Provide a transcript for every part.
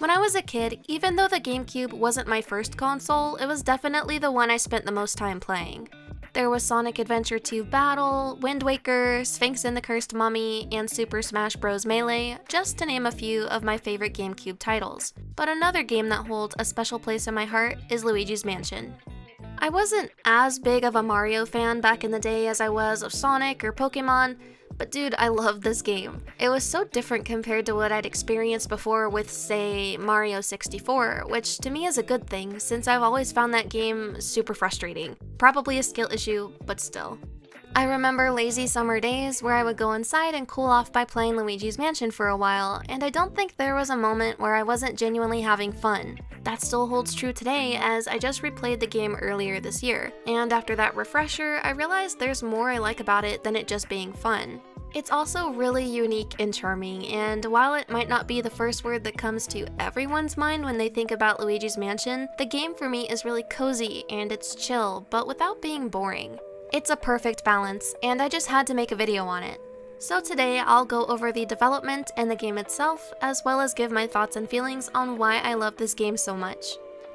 When I was a kid, even though the GameCube wasn't my first console, it was definitely the one I spent the most time playing. There was Sonic Adventure 2 Battle, Wind Waker, Sphinx and the Cursed Mummy, and Super Smash Bros. Melee, just to name a few of my favorite GameCube titles. But another game that holds a special place in my heart is Luigi's Mansion. I wasn't as big of a Mario fan back in the day as I was of Sonic or Pokemon, but dude, I love this game. It was so different compared to what I'd experienced before with, say, Mario 64, which to me is a good thing since I've always found that game super frustrating. Probably a skill issue, but still. I remember lazy summer days where I would go inside and cool off by playing Luigi's Mansion for a while, and I don't think there was a moment where I wasn't genuinely having fun. That still holds true today as I just replayed the game earlier this year, and after that refresher, I realized there's more I like about it than it just being fun. It's also really unique and charming, and while it might not be the first word that comes to everyone's mind when they think about Luigi's Mansion, the game for me is really cozy and it's chill, but without being boring. It's a perfect balance, and I just had to make a video on it. So today, I'll go over the development and the game itself, as well as give my thoughts and feelings on why I love this game so much.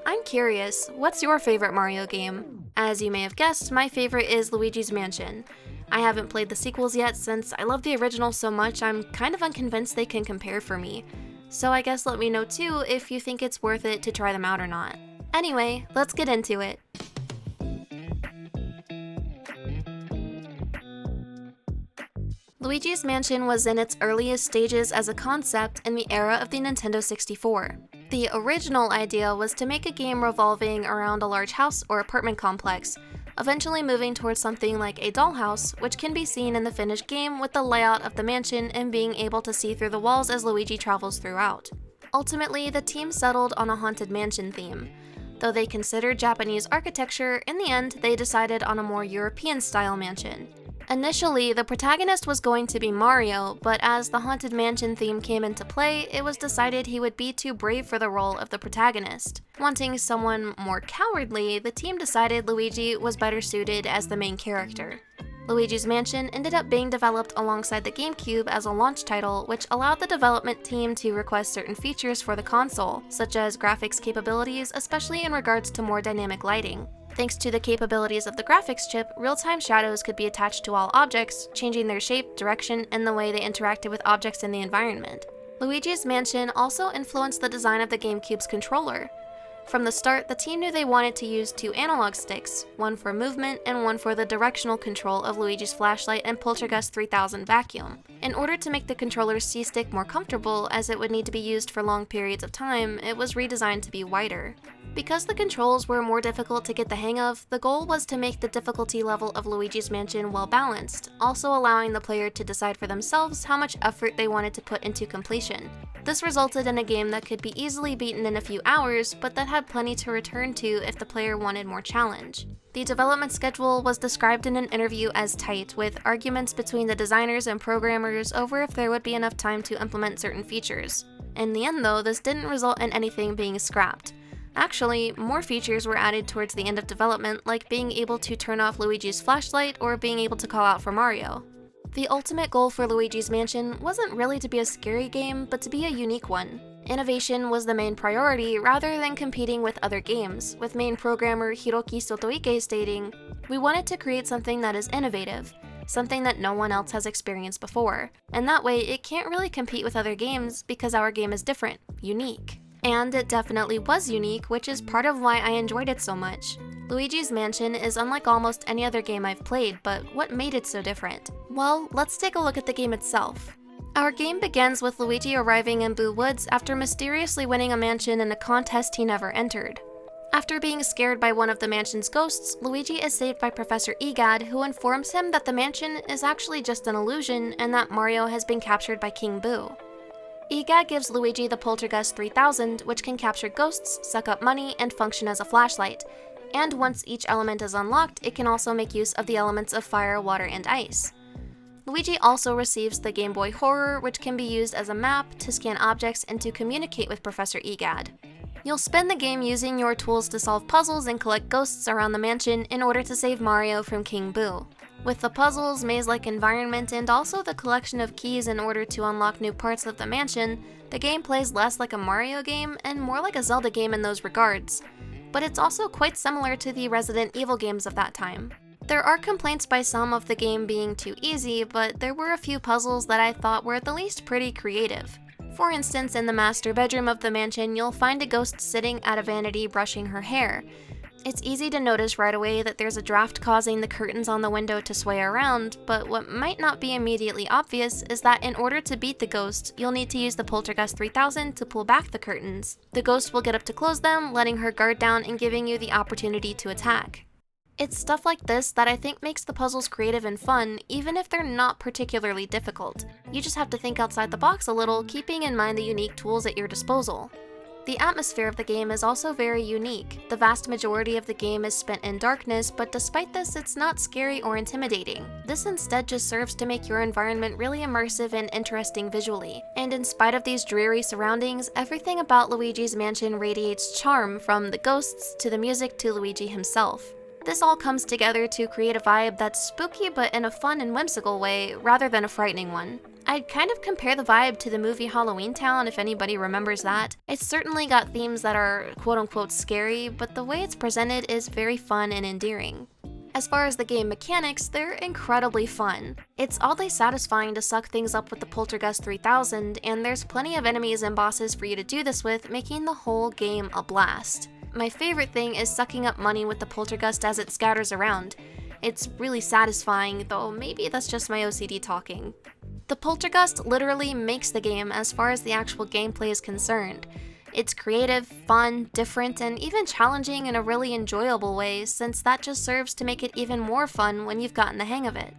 I'm curious, what's your favorite Mario game? As you may have guessed, my favorite is Luigi's Mansion. I haven't played the sequels yet since I love the original so much I'm kind of unconvinced they can compare for me. So I guess let me know too if you think it's worth it to try them out or not. Anyway, let's get into it. Luigi's Mansion was in its earliest stages as a concept in the era of the Nintendo 64. The original idea was to make a game revolving around a large house or apartment complex, eventually moving towards something like a dollhouse, which can be seen in the finished game with the layout of the mansion and being able to see through the walls as Luigi travels throughout. Ultimately, the team settled on a haunted mansion theme. Though they considered Japanese architecture, in the end they decided on a more European-style mansion. Initially, the protagonist was going to be Mario, but as the Haunted Mansion theme came into play, it was decided he would be too brave for the role of the protagonist. Wanting someone more cowardly, the team decided Luigi was better suited as the main character. Luigi's Mansion ended up being developed alongside the GameCube as a launch title, which allowed the development team to request certain features for the console, such as graphics capabilities, especially in regards to more dynamic lighting. Thanks to the capabilities of the graphics chip, real-time shadows could be attached to all objects, changing their shape, direction, and the way they interacted with objects in the environment. Luigi's Mansion also influenced the design of the GameCube's controller. From the start, the team knew they wanted to use two analog sticks, one for movement and one for the directional control of Luigi's flashlight and Poltergust 3000 vacuum. In order to make the controller's C-stick more comfortable, as it would need to be used for long periods of time, it was redesigned to be wider. Because the controls were more difficult to get the hang of, the goal was to make the difficulty level of Luigi's Mansion well balanced, also allowing the player to decide for themselves how much effort they wanted to put into completion. This resulted in a game that could be easily beaten in a few hours, but that had plenty to return to if the player wanted more challenge. The development schedule was described in an interview as tight, with arguments between the designers and programmers over if there would be enough time to implement certain features. In the end though, this didn't result in anything being scrapped. Actually, more features were added towards the end of development, like being able to turn off Luigi's flashlight or being able to call out for Mario. The ultimate goal for Luigi's Mansion wasn't really to be a scary game, but to be a unique one. Innovation was the main priority rather than competing with other games, with main programmer Hiroki Sotoike stating, "We wanted to create something that is innovative, something that no one else has experienced before, and that way it can't really compete with other games because our game is different, unique." And it definitely was unique, which is part of why I enjoyed it so much. Luigi's Mansion is unlike almost any other game I've played, but what made it so different? Well, let's take a look at the game itself. Our game begins with Luigi arriving in Boo Woods after mysteriously winning a mansion in a contest he never entered. After being scared by one of the mansion's ghosts, Luigi is saved by Professor Egad, who informs him that the mansion is actually just an illusion and that Mario has been captured by King Boo. Egad gives Luigi the Poltergust 3000, which can capture ghosts, suck up money, and function as a flashlight. And once each element is unlocked, it can also make use of the elements of fire, water, and ice. Luigi also receives the Game Boy Horror, which can be used as a map to scan objects and to communicate with Professor Egad. You'll spend the game using your tools to solve puzzles and collect ghosts around the mansion in order to save Mario from King Boo. With the puzzles, maze-like environment, and also the collection of keys in order to unlock new parts of the mansion, the game plays less like a Mario game and more like a Zelda game in those regards. But it's also quite similar to the Resident Evil games of that time. There are complaints by some of the game being too easy, but there were a few puzzles that I thought were at the least pretty creative. For instance, in the master bedroom of the mansion, you'll find a ghost sitting at a vanity brushing her hair. It's easy to notice right away that there's a draft causing the curtains on the window to sway around, but what might not be immediately obvious is that in order to beat the ghost, you'll need to use the Poltergust 3000 to pull back the curtains. The ghost will get up to close them, letting her guard down and giving you the opportunity to attack. It's stuff like this that I think makes the puzzles creative and fun, even if they're not particularly difficult. You just have to think outside the box a little, keeping in mind the unique tools at your disposal. The atmosphere of the game is also very unique. The vast majority of the game is spent in darkness, but despite this, it's not scary or intimidating. This instead just serves to make your environment really immersive and interesting visually. And in spite of these dreary surroundings, everything about Luigi's Mansion radiates charm, from the ghosts to the music to Luigi himself. This all comes together to create a vibe that's spooky but in a fun and whimsical way, rather than a frightening one. I'd kind of compare the vibe to the movie Halloween Town, if anybody remembers that. It's certainly got themes that are quote-unquote scary, but the way it's presented is very fun and endearing. As far as the game mechanics, they're incredibly fun. It's oddly satisfying to suck things up with the Poltergust 3000, and there's plenty of enemies and bosses for you to do this with, making the whole game a blast. My favorite thing is sucking up money with the Poltergust as it scatters around. It's really satisfying, though maybe that's just my OCD talking. The Poltergust literally makes the game as far as the actual gameplay is concerned. It's creative, fun, different, and even challenging in a really enjoyable way, since that just serves to make it even more fun when you've gotten the hang of it.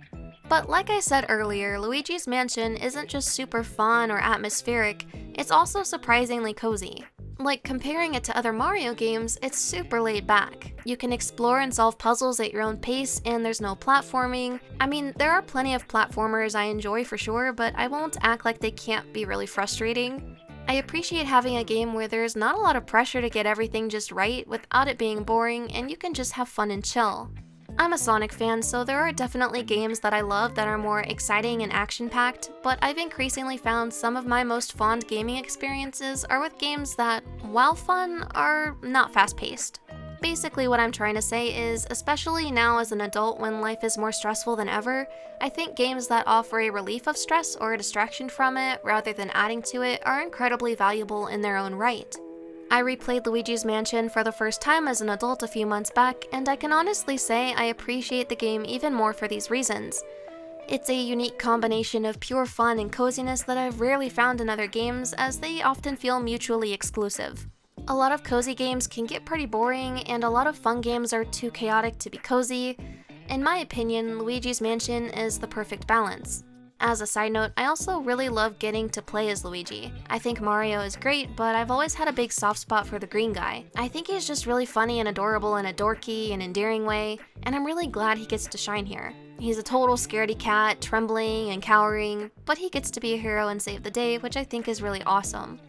But like I said earlier, Luigi's Mansion isn't just super fun or atmospheric, it's also surprisingly cozy. Like, comparing it to other Mario games, it's super laid back. You can explore and solve puzzles at your own pace, and there's no platforming. I mean, there are plenty of platformers I enjoy for sure, but I won't act like they can't be really frustrating. I appreciate having a game where there's not a lot of pressure to get everything just right without it being boring, and you can just have fun and chill. I'm a Sonic fan, so there are definitely games that I love that are more exciting and action-packed, but I've increasingly found some of my most fond gaming experiences are with games that, while fun, are not fast-paced. Basically what I'm trying to say is, especially now as an adult when life is more stressful than ever, I think games that offer a relief of stress or a distraction from it rather than adding to it are incredibly valuable in their own right. I replayed Luigi's Mansion for the first time as an adult a few months back, and I can honestly say I appreciate the game even more for these reasons. It's a unique combination of pure fun and coziness that I've rarely found in other games, as they often feel mutually exclusive. A lot of cozy games can get pretty boring, and a lot of fun games are too chaotic to be cozy. In my opinion, Luigi's Mansion is the perfect balance. As a side note, I also really love getting to play as Luigi. I think Mario is great, but I've always had a big soft spot for the green guy. I think he's just really funny and adorable in a dorky and endearing way, and I'm really glad he gets to shine here. He's a total scaredy cat, trembling and cowering, but he gets to be a hero and save the day, which I think is really awesome.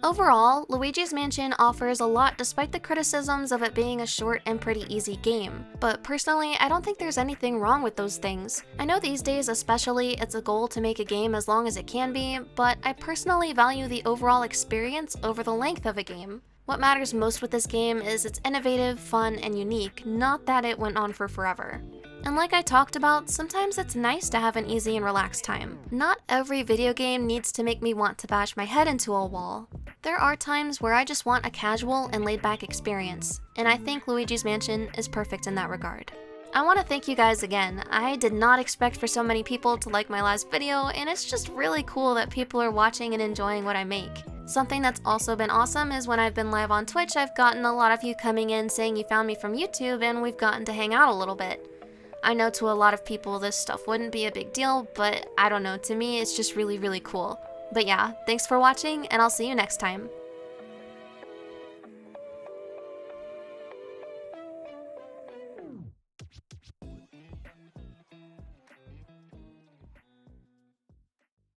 Overall, Luigi's Mansion offers a lot despite the criticisms of it being a short and pretty easy game. But personally, I don't think there's anything wrong with those things. I know these days especially, it's a goal to make a game as long as it can be, but I personally value the overall experience over the length of a game. What matters most with this game is it's innovative, fun, and unique, not that it went on for forever. And like I talked about, sometimes it's nice to have an easy and relaxed time. Not every video game needs to make me want to bash my head into a wall. There are times where I just want a casual and laid-back experience, and I think Luigi's Mansion is perfect in that regard. I want to thank you guys again. I did not expect for so many people to like my last video, and it's just really cool that people are watching and enjoying what I make. Something that's also been awesome is when I've been live on Twitch, I've gotten a lot of you coming in saying you found me from YouTube, and we've gotten to hang out a little bit. I know to a lot of people this stuff wouldn't be a big deal, but I don't know, to me it's just really, really cool. But yeah, thanks for watching, and I'll see you next time.